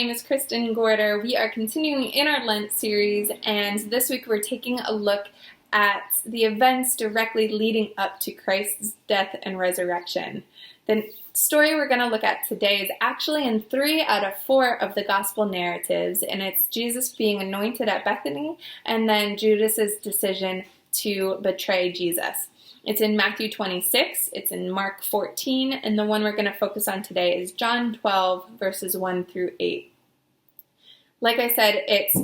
name is Kristin Gorter. We are continuing in our Lent series, and this week we're taking a look at the events directly leading up to Christ's death and resurrection. The story we're going to look at today is actually in 3 out of 4 of the gospel narratives, and it's Jesus being anointed at Bethany and then Judas's decision to betray Jesus. It's in Matthew 26, it's in Mark 14, and the one we're going to focus on today is John 12, verses 1 through 8. Like I said, it's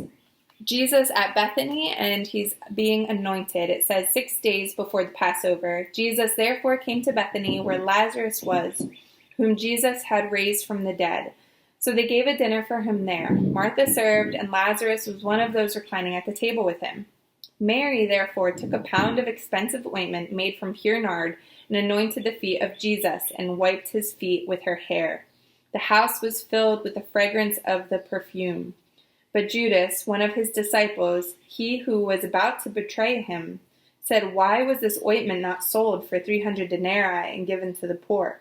Jesus at Bethany, and he's being anointed. It says 6 days before the Passover. Jesus therefore came to Bethany, where Lazarus was, whom Jesus had raised from the dead. So they gave a dinner for him there. Martha served, and Lazarus was one of those reclining at the table with him. Mary, therefore, took a pound of expensive ointment made from pure nard and anointed the feet of Jesus and wiped his feet with her hair. The house was filled with the fragrance of the perfume. But Judas, one of his disciples, he who was about to betray him, said, "Why was this ointment not sold for 300 denarii and given to the poor?"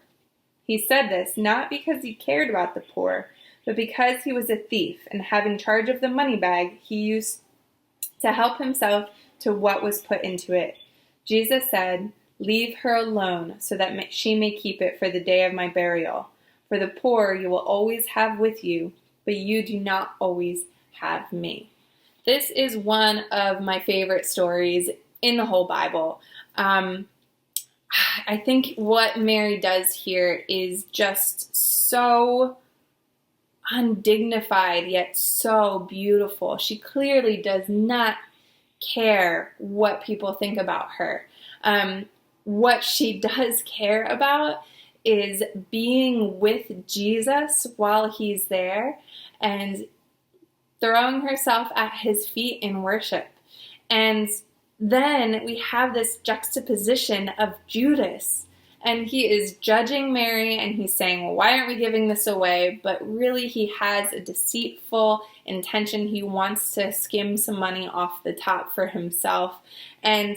He said this not because he cared about the poor, but because he was a thief, and having charge of the money bag, he used to help himself to what was put into it. Jesus said, "Leave her alone, so that she may keep it for the day of my burial. For the poor you will always have with you, but you do not always have me." This is one of my favorite stories in the whole Bible. I think what Mary does here is just so undignified yet so beautiful. She clearly does not care what people think about her. What she does care about is being with Jesus while he's there and throwing herself at his feet in worship. And then we have this juxtaposition of Judas. And he is judging Mary, and he's saying, well, why aren't we giving this away? But really, he has a deceitful intention. He wants to skim some money off the top for himself. And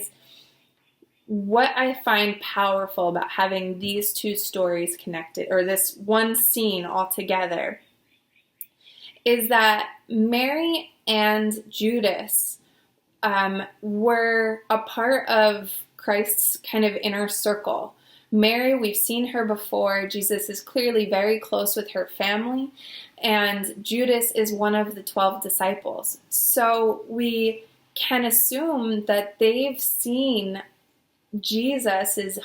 what I find powerful about having these two stories connected, or this one scene all together, is that Mary and Judas were a part of Christ's kind of inner circle. Mary, we've seen her before. Jesus is clearly very close with her family, and Judas is one of the 12 disciples. So we can assume that they've seen Jesus'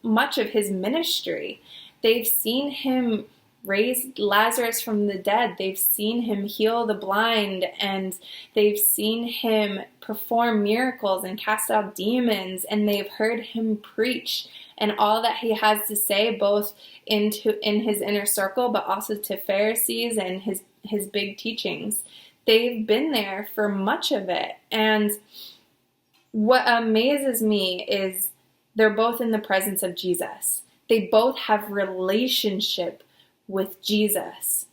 much of his ministry. They've seen him raise Lazarus from the dead. They've seen him heal the blind, and they've seen him perform miracles and cast out demons, and they've heard him preach and all that he has to say, both in his inner circle, but also to Pharisees and his big teachings. They've been there for much of it. And what amazes me is they're both in the presence of Jesus. They both have relationship with Jesus.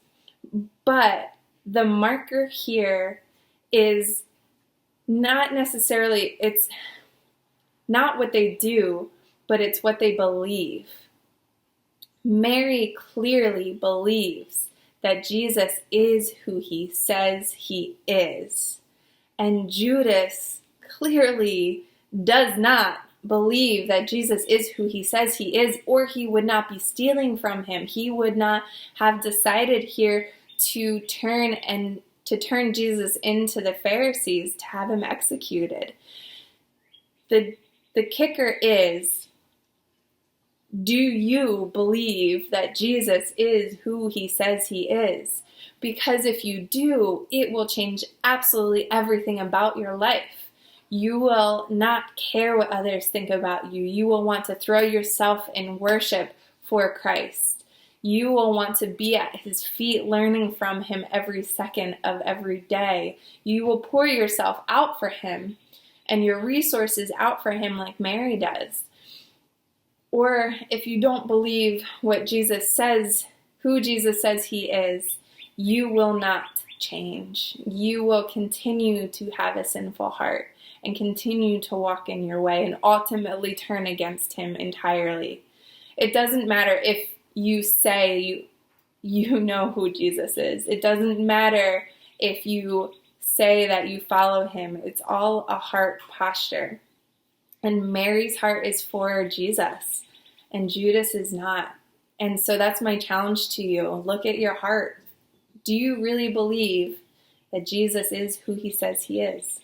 But the marker here is not necessarily, it's not what they do, but it's what they believe. Mary clearly believes that Jesus is who he says he is. And Judas clearly does not believe that Jesus is who he says he is, or he would not be stealing from him. He would not have decided here to turn Jesus into the Pharisees to have him executed. The kicker is, do you believe that Jesus is who he says he is? Because if you do, it will change absolutely everything about your life. You will not care what others think about you. You will want to throw yourself in worship for Christ. You will want to be at his feet, learning from him every second of every day. You will pour yourself out for him and your resources out for him like Mary does. Or if you don't believe what Jesus says, who Jesus says he is, you will not change. You will continue to have a sinful heart and continue to walk in your way and ultimately turn against him entirely. It doesn't matter if you say you know who Jesus is. It doesn't matter if you say that you follow him. It's all a heart posture. And Mary's heart is for Jesus, and Judas is not. And so that's my challenge to you. Look at your heart. Do you really believe that Jesus is who he says he is?